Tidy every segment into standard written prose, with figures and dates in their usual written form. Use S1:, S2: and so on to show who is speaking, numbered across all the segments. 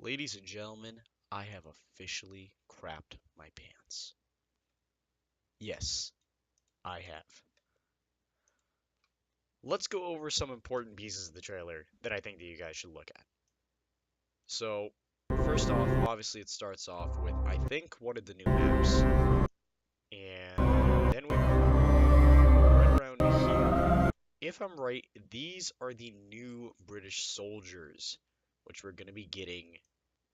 S1: Ladies and gentlemen, I have officially crapped my pants. Yes, I have. Let's go over some important pieces of the trailer that I think that you guys should look at. So, first off, obviously it starts off with, I think, one of the new maps. And then we right around here. If I'm right, these are the new British soldiers, which we're going to be getting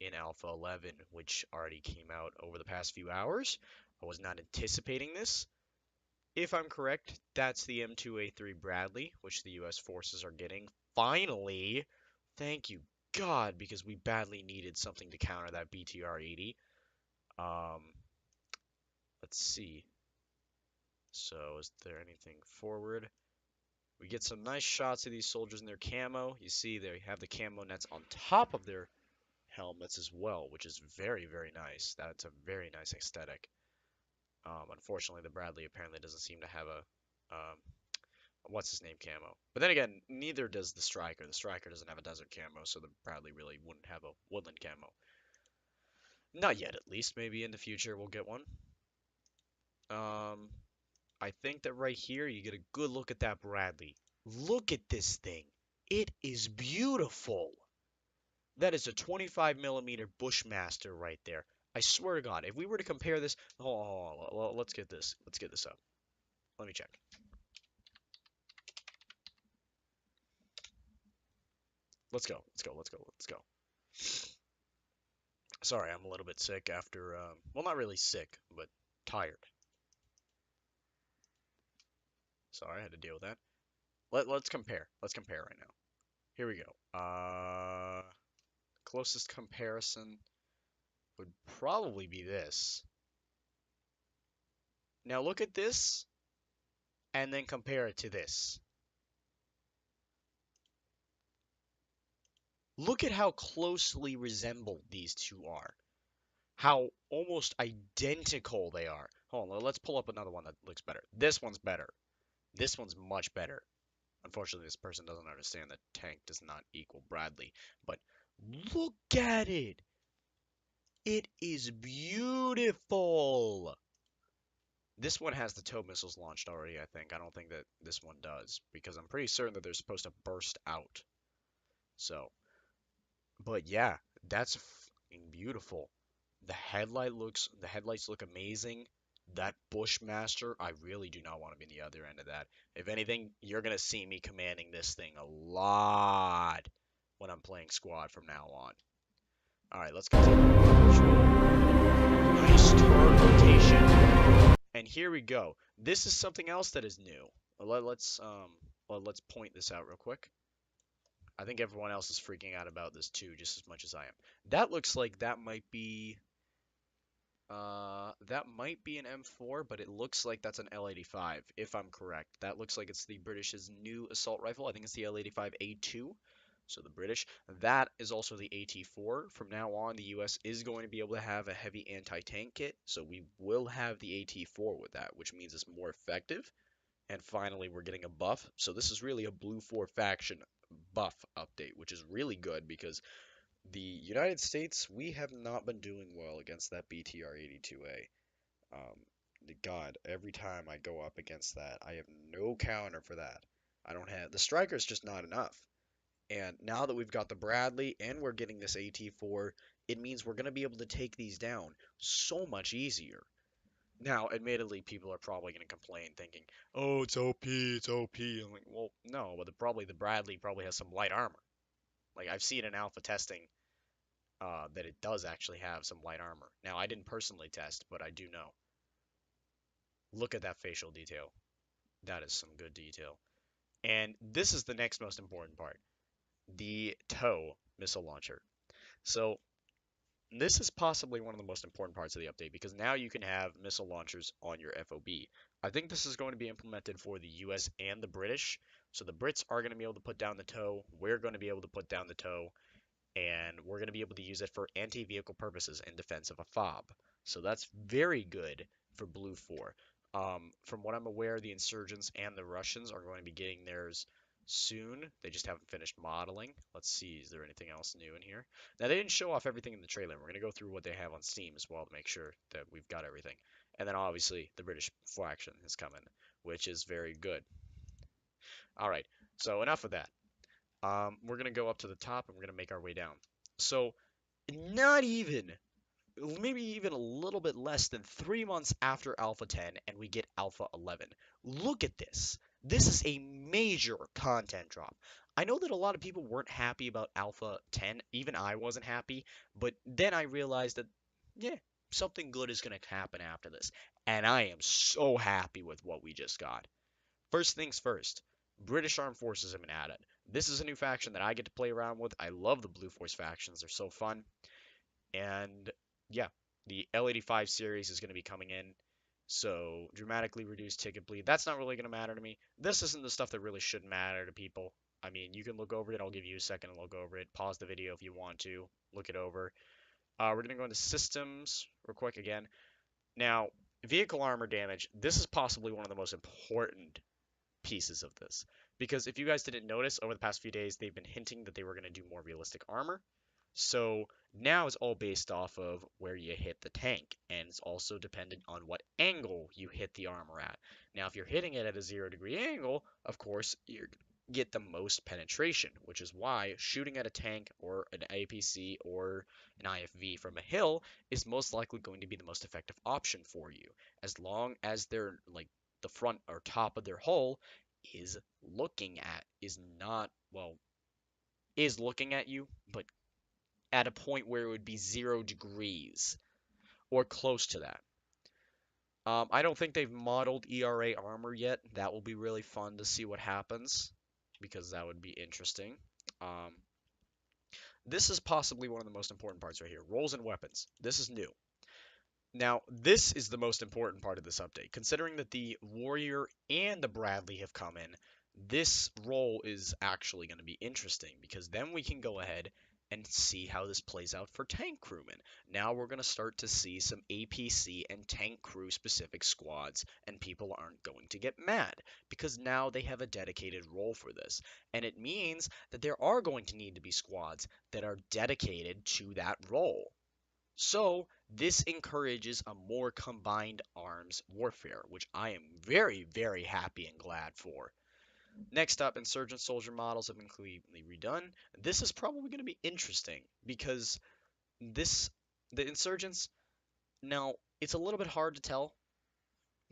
S1: in Alpha 11, which already came out over the past few hours. I was not anticipating this. If I'm correct, that's the M2A3 Bradley, which the US forces are getting. Finally! Thank you, God, because we badly needed something to counter that BTR-80. Um, let's see. So, is there anything forward? We get some nice shots of these soldiers in their camo. You see they have the camo nets on top of their helmets as well, which is very, very nice. That's a very nice aesthetic. Unfortunately, the Bradley apparently doesn't seem to have a what's his name camo. But then again, neither does the Striker. The Striker doesn't have a desert camo, so the Bradley really wouldn't have a woodland camo. Not yet, at least. Maybe in the future we'll get one. I think that right here you get a good look at that Bradley. Look at this thing. It is beautiful. That is a 25 millimeter Bushmaster right there. I swear to God, if we were to compare this, let's get this. Let's get this up. Let me check. Let's go. Let's go. Let's go. Let's go. Sorry, I'm a little bit sick after, well, not really sick, but tired. Sorry, I had to deal with that. Let's compare. Let's compare right now. Here we go. Closest comparison would probably be this. Now look at this, and then compare it to this. Look at how closely resembled these two are. How almost identical they are. Hold on, let's pull up another one that looks better. This one's better. This one's much better. Unfortunately, this person doesn't understand that tank does not equal Bradley. But look at it. It is beautiful. This one has the tow missiles launched already, I think. I don't think that this one does, because I'm pretty certain that they're supposed to burst out. So, but yeah, that's fucking beautiful. The headlights look amazing. That Bushmaster, I really do not want to be in the other end of that. If anything, you're gonna see me commanding this thing a lot when I'm playing squad from now on. Alright, let's continue. Nice turret rotation. And here we go. This is something else that is new. Let's point this out real quick. I think everyone else is freaking out about this too, just as much as I am. That looks like that might be an M4, but it looks like that's an L85, if I'm correct. That looks like it's the British's new assault rifle. I think it's the L85A2. So the British. That is also the AT4. From now on, the US is going to be able to have a heavy anti-tank kit, so we will have the AT4 with that, which means it's more effective. And finally, we're getting a buff. So this is really a Blue 4 faction buff update, which is really good because the United States, we have not been doing well against that BTR-82A. God, every time I go up against that, I have no counter for that. I don't have, the Striker's just not enough. And now that we've got the Bradley and we're getting this AT4, it means we're going to be able to take these down so much easier. Now, admittedly, people are probably going to complain thinking, oh, it's OP, it's OP. I'm like, well, no, but the Bradley probably has some light armor. Like, I've seen in alpha testing that it does actually have some light armor. Now, I didn't personally test, but I do know. Look at that facial detail. That is some good detail. And this is the next most important part. The TOW missile launcher. So, this is possibly one of the most important parts of the update because now you can have missile launchers on your FOB. I think this is going to be implemented for the US and the British. So the Brits are going to be able to put down the TOW. We're going to be able to put down the TOW. And we're going to be able to use it for anti-vehicle purposes in defense of a FOB. So that's very good for Blue 4. From what I'm aware, the insurgents and the Russians are going to be getting theirs soon. They just haven't finished modeling. Let's see, is there anything else new in here? Now, they didn't show off everything in the trailer. We're going to go through what they have on Steam as well to make sure that we've got everything. And then obviously the British faction is coming, which is very good. All right, so enough of that. We're going to go up to the top and we're going to make our way down. So, not even maybe even a little bit less than 3 months after Alpha 10, and we get Alpha 11. Look at this. This is a major content drop. I know that a lot of people weren't happy about Alpha 10. Even I wasn't happy. But then I realized that, yeah, something good is going to happen after this. And I am so happy with what we just got. First things first, British Armed Forces have been added. This is a new faction that I get to play around with. I love the Blue Force factions, they're so fun. And yeah, the L85 series is going to be coming in. So dramatically reduced ticket bleed. That's not really going to matter to me. This isn't the stuff that really should matter to people. I mean, you can look over it. I'll give you a second to look over it. Pause the video if you want to. Look it over. We're going to go into systems real quick again. Now, vehicle armor damage. This is possibly one of the most important pieces of this. Because if you guys didn't notice, over the past few days, they've been hinting that they were going to do more realistic armor. So now it's all based off of where you hit the tank, and it's also dependent on what angle you hit the armor at. Now, if you're hitting it at a 0-degree angle, of course, you get the most penetration, which is why shooting at a tank or an APC or an IFV from a hill is most likely going to be the most effective option for you, as long as they're like the front or top of their hull is looking at is not well is looking at you, but at a point where it would be 0 degrees or close to that. I don't think they've modeled ERA armor yet. That will be really fun to see what happens because that would be interesting. Um, this is possibly one of the most important parts right here. Roles and weapons. This is new. Now, this is the most important part of this update. Considering that the Warrior and the Bradley have come in, this role is actually going to be interesting because then we can go ahead and see how this plays out for tank crewmen. Now we're going to start to see some APC and tank crew specific squads, and people aren't going to get mad because now they have a dedicated role for this. And it means that there are going to need to be squads that are dedicated to that role. So, this encourages a more combined arms warfare, which I am very, very happy and glad for. Next up, insurgent soldier models have been completely redone. This is probably going to be interesting because this, the insurgents, now it's a little bit hard to tell,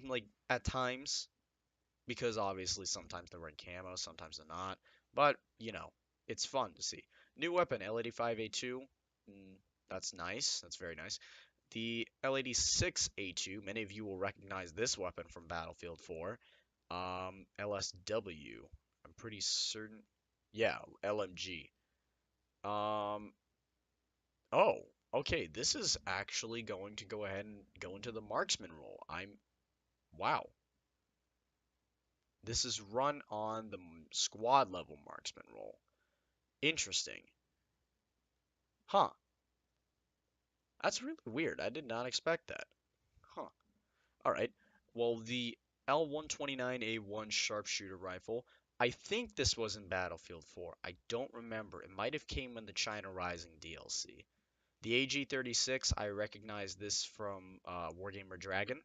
S1: like at times, because obviously sometimes they're wearing camo, sometimes they're not. But, it's fun to see. New weapon, L85A2. Mm, that's nice. That's very nice. The L86A2, many of you will recognize this weapon from Battlefield 4. LSW, I'm pretty certain. Yeah, LMG. Um, oh, okay, this is actually going to go ahead and go into the marksman role. Wow. This is run on the squad level marksman role. Interesting. Huh. That's really weird. I did not expect that. Huh. All right. Well, the L129A1 sharpshooter rifle, I think this was in Battlefield 4. I don't remember. It might have came in the China Rising DLC. The AG-36, I recognize this from Wargamer Dragon.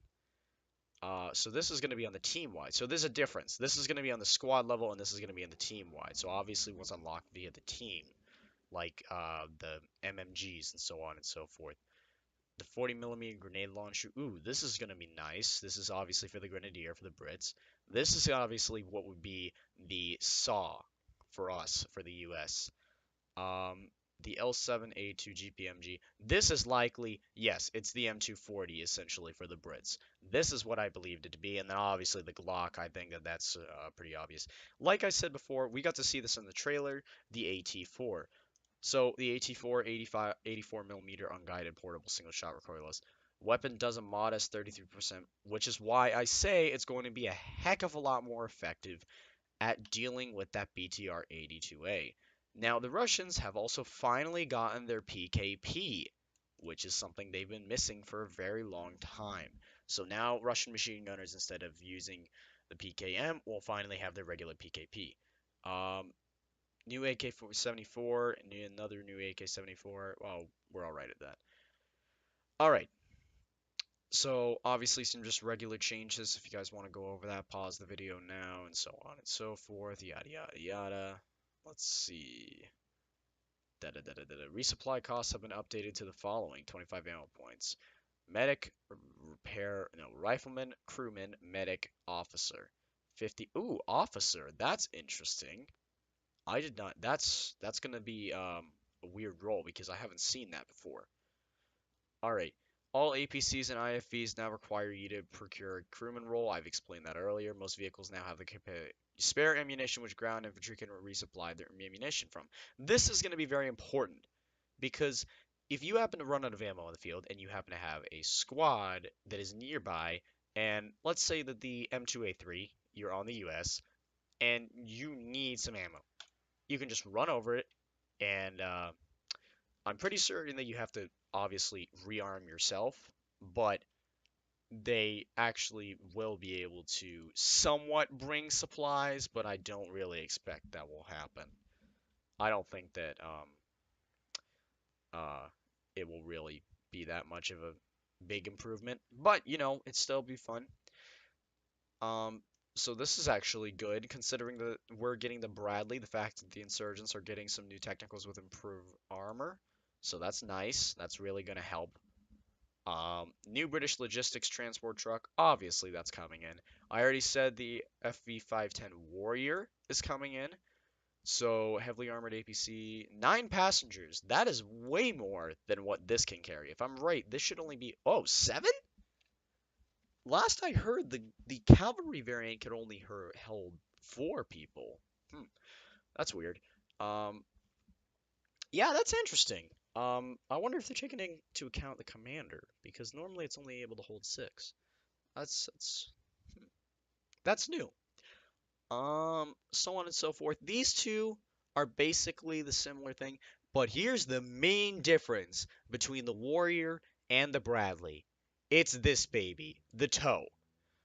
S1: So this is going to be on the team wide. So there's a difference. This is going to be on the squad level, and this is going to be on the team wide. So obviously, what's unlocked via the team, like the MMGs and so on and so forth. The 40mm grenade launcher. Ooh, this is going to be nice. This is obviously for the Grenadier, for the Brits. This is obviously what would be the SAW for us, for the US. The L7A2 GPMG. This is likely, yes, it's the M240 essentially for the Brits. This is what I believed it to be, and then obviously the Glock, I think that that's pretty obvious. Like I said before, we got to see this in the trailer, the AT4. So the AT4 84mm unguided portable single shot recoilless weapon does a modest 33%, which is why I say it's going to be a heck of a lot more effective at dealing with that BTR-82A. Now the Russians have also finally gotten their PKP, which is something they've been missing for a very long time. So now Russian machine gunners, instead of using the PKM, will finally have their regular PKP. New AK-74, and another new AK-74. Well, we're all right at that. All right. So obviously some just regular changes. If you guys want to go over that, pause the video now, and so on and so forth. Yada yada yada. Let's see. Da da da da da. Resupply costs have been updated to the following: 25 ammo points. Medic, repair, no, rifleman, crewman, medic, officer. 50. Ooh, officer. That's interesting. I did not. That's gonna be a weird role because I haven't seen that before. All right. All APCs and IFVs now require you to procure a crewman role. I've explained that earlier. Most vehicles now have the spare ammunition which ground infantry can resupply their ammunition from. This is going to be very important because if you happen to run out of ammo in the field and you happen to have a squad that is nearby, and let's say that the M2A3, you're on the US, and you need some ammo, you can just run over it and I'm pretty certain that you have to obviously rearm yourself, but they actually will be able to somewhat bring supplies, but I don't really expect that will happen. I don't think that uh it will really be that much of a big improvement, but you know, it still be fun. Um so this is actually good considering that we're getting the Bradley, the fact that the insurgents are getting some new technicals with improved armor. So that's nice. That's really going to help. New British logistics transport truck. Obviously, that's coming in. I already said the FV510 Warrior is coming in. So, heavily armored APC, 9 passengers. That is way more than what this can carry. If I'm right, this should only be, oh, 7? Last I heard, the cavalry variant could only hold 4 people. That's weird. Um, Yeah, that's interesting. I wonder if they're taking into account the commander because normally it's only able to hold 6. That's hmm, that's new. So on and so forth. These two are basically the similar thing, but here's the main difference between the Warrior and the Bradley. It's this baby, the tow.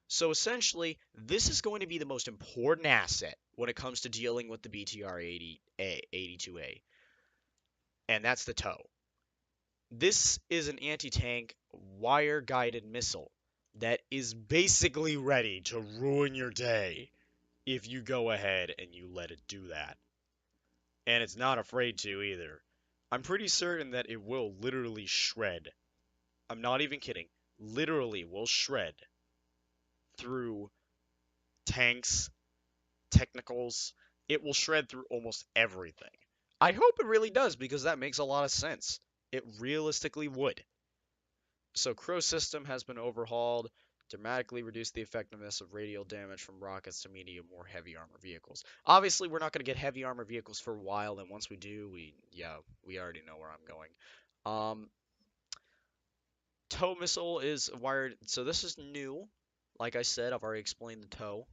S1: So essentially, this is going to be the most important asset when it comes to dealing with the BTR 80A, 82A, and that's the tow. This is an anti-tank wire-guided missile that is basically ready to ruin your day if you go ahead and you let it do that. And it's not afraid to either. I'm pretty certain that it will literally shred. I'm not even kidding. Literally will shred through tanks, technicals. It will shred through almost everything. I hope it really does because that makes a lot of sense. It realistically would. So Crow system has been overhauled, dramatically reduced the effectiveness of radial damage from rockets to medium or heavy armor vehicles. Obviously, we're not going to get heavy armor vehicles for a while, and once we do, we already know where I'm going. Um, Tow missile is wired, so this is new. Like I said, I've already explained the tow.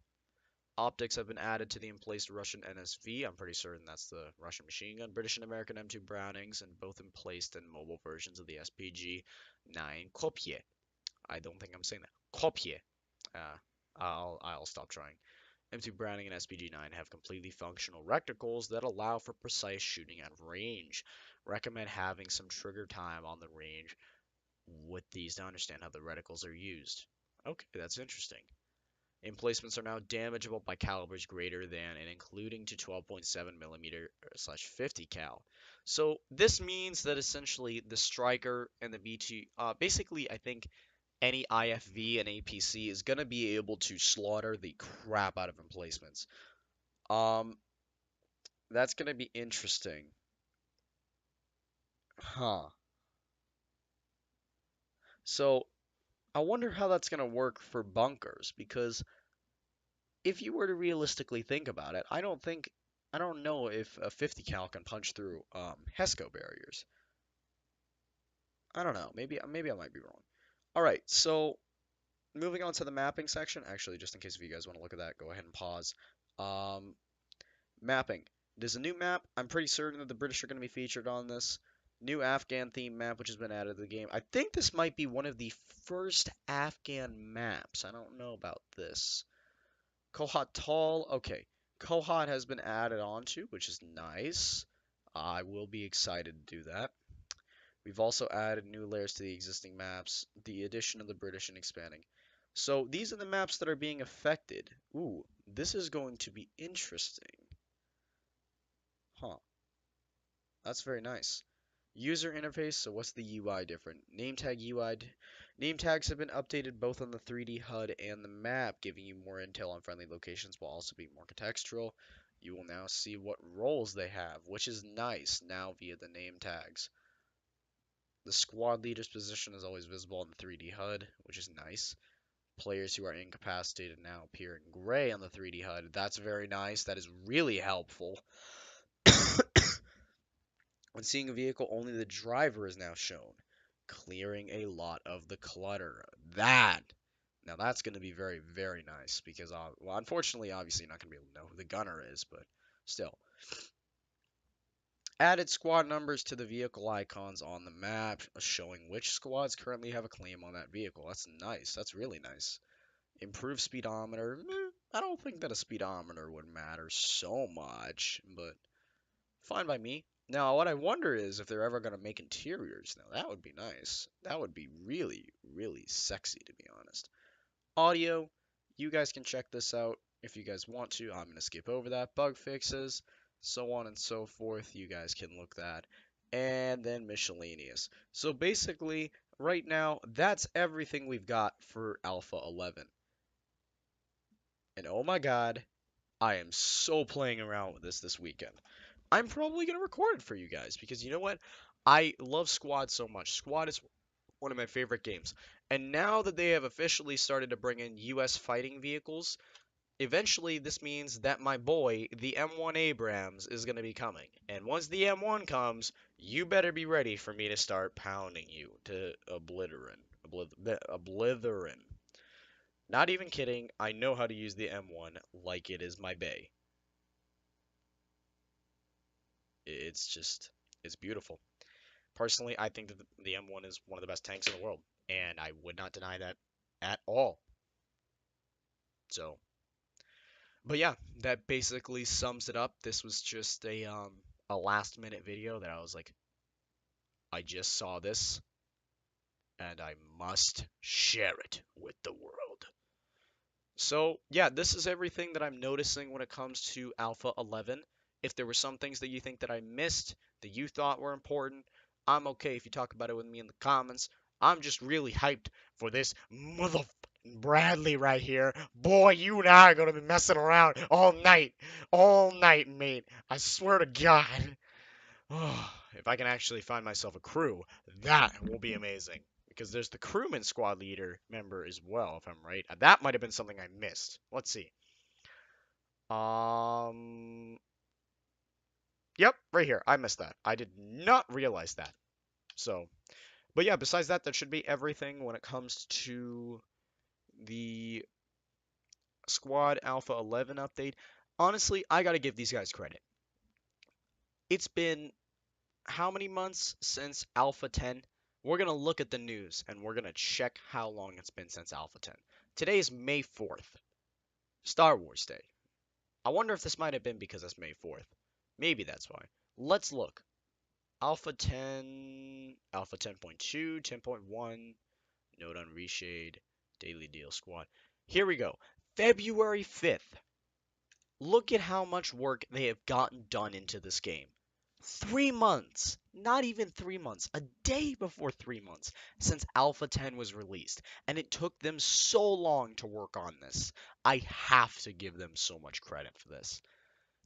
S1: Optics have been added to the emplaced Russian NSV. I'm pretty certain that's the Russian machine gun. British and American M2 Brownings, and both emplaced in mobile versions of the SPG-9 Kopje. I don't think I'm saying that. Kopje. Uh, I'll stop trying. M2 Browning and SPG-9 have completely functional reticles that allow for precise shooting at range. Recommend having some trigger time on the range with these to understand how the reticles are used. Okay, that's interesting. Emplacements are now damageable by calibers greater than and including to 12.7 millimeter slash 50 cal. So this means that essentially the striker and the BT, basically I think any IFV and APC is gonna be able to slaughter the crap out of emplacements. Um, that's gonna be interesting. Huh. So I wonder how that's gonna work for bunkers because if you were to realistically think about it, I don't know if a 50 cal can punch through HESCO barriers. I don't know. Maybe I might be wrong. All right, so moving on to the mapping section. Actually, just in case if you guys want to look at that, go ahead and pause. Um, Mapping. There's a new map. I'm pretty certain that the British are going to be featured on this. New Afghan theme map, which has been added to the game. I think this might be one of the first Afghan maps. I don't know about this. Kohatal. Okay. Kohat has been added on to, which is nice. I will be excited to do that. We've also added new layers to the existing maps, the addition of the British and expanding. So these are the maps that are being affected. Ooh, this is going to be interesting. Huh, that's very nice. User interface, so what's the UI different? Name tag UI. Name tags have been updated both on the 3D HUD and the map, giving you more intel on friendly locations while also being more contextual. You will now see what roles they have, which is nice now via the name tags. The squad leader's position is always visible on the 3D HUD, which is nice. Players who are incapacitated now appear in gray on the 3D HUD. That's very nice. That is really helpful. When seeing a vehicle, only the driver is now shown, clearing a lot of the clutter. Now that's going to be very, very nice because, well, unfortunately, obviously, you're not going to be able to know who the gunner is, but still. Added squad numbers to the vehicle icons on the map, showing which squads currently have a claim on that vehicle. That's nice. That's really nice. Improved speedometer. I don't think that a speedometer would matter so much, but fine by me. Now, what I wonder is if they're ever going to make interiors. Now, that would be nice. That would be really, really sexy, to be honest. Audio, you guys can check this out if you guys want to. I'm going to skip over that. Bug fixes, so on and so forth. You guys can look that. And then miscellaneous. So basically, right now, that's everything we've got for Alpha 11. And oh my god, I am so playing around with this weekend. I'm probably going to record it for you guys because you know what? I love Squad so much. Squad is one of my favorite games. And now that they have officially started to bring in US fighting vehicles, eventually this means that my boy, the M1 Abrams, is going to be coming. And once the M1 comes, you better be ready for me to start pounding you to oblivion. Oblivion. Not even kidding, I know how to use the M1 like it is my bay. It's just, it's beautiful. Personally, I think that the M1 is one of the best tanks in the world, and I would not deny that at all. So, but yeah, that basically sums it up. This was just a last minute video that I was like, I just saw this and I must share it with the world. So, yeah, this is everything that I'm noticing when it comes to Alpha 11. If there were some things that you think that I missed, that you thought were important, I'm okay if you talk about it with me in the comments. I'm just really hyped for this motherfucking Bradley right here. Boy, you and I are going to be messing around all night. All night, mate. I swear to God. If I can actually find myself a crew, that will be amazing. Because there's the crewman squad leader member as well, if I'm right. That might have been something I missed. Let's see. Um, yep, right here. I missed that. I did not realize that. So, but yeah, besides that, that should be everything when it comes to the Squad Alpha 11 update. Honestly, I gotta give these guys credit. It's been how many months since Alpha 10? We're going to look at the news and we're going to check how long it's been since Alpha 10. Today is May 4th, Star Wars Day. I wonder if this might have been because it's May 4th. Maybe that's why. Let's look. Alpha 10, Alpha 10.2, 10.1, note on Reshade, Daily Deal Squad. Here we go. February 5th. Look at how much work they have gotten done into this game. 3 months, not even 3 months, a day before 3 months since Alpha 10 was released, and it took them so long to work on this. I have to give them so much credit for this.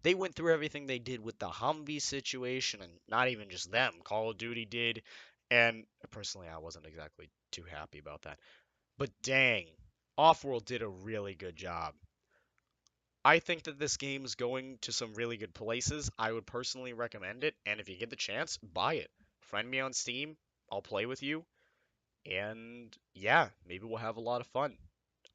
S1: They went through everything they did with the Humvee situation, and not even just them, Call of Duty did, and personally, I wasn't exactly too happy about that. But dang, Offworld did a really good job. I think that this game is going to some really good places. I would personally recommend it, and if you get the chance, buy it. Friend me on Steam, I'll play with you, and yeah, maybe we'll have a lot of fun.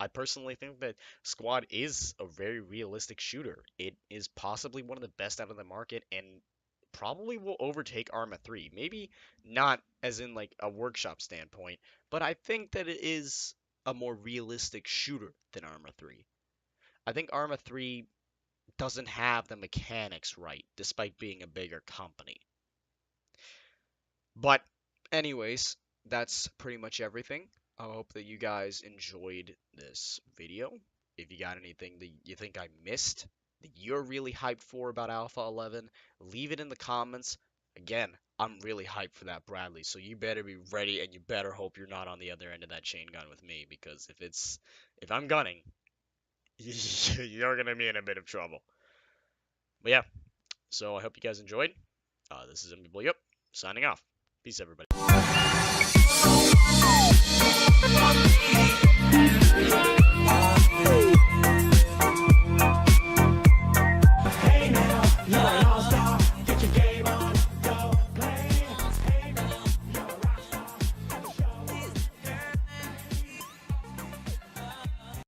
S1: I personally think that Squad is a very realistic shooter. It is possibly one of the best out of the market, and probably will overtake Arma 3. Maybe not as in like a workshop standpoint, but I think that it is a more realistic shooter than Arma 3. I think Arma 3 doesn't have the mechanics right, despite being a bigger company. But anyways, that's pretty much everything. I hope that you guys enjoyed this video. If you got anything that you think I missed, that you're really hyped for about Alpha 11, leave it in the comments. Again, I'm really hyped for that Bradley, so you better be ready and you better hope you're not on the other end of that chain gun with me, because if I'm gunning, you're gonna be in a bit of trouble. But yeah, so I hope you guys enjoyed. This is MBBoy signing off. Peace, everybody.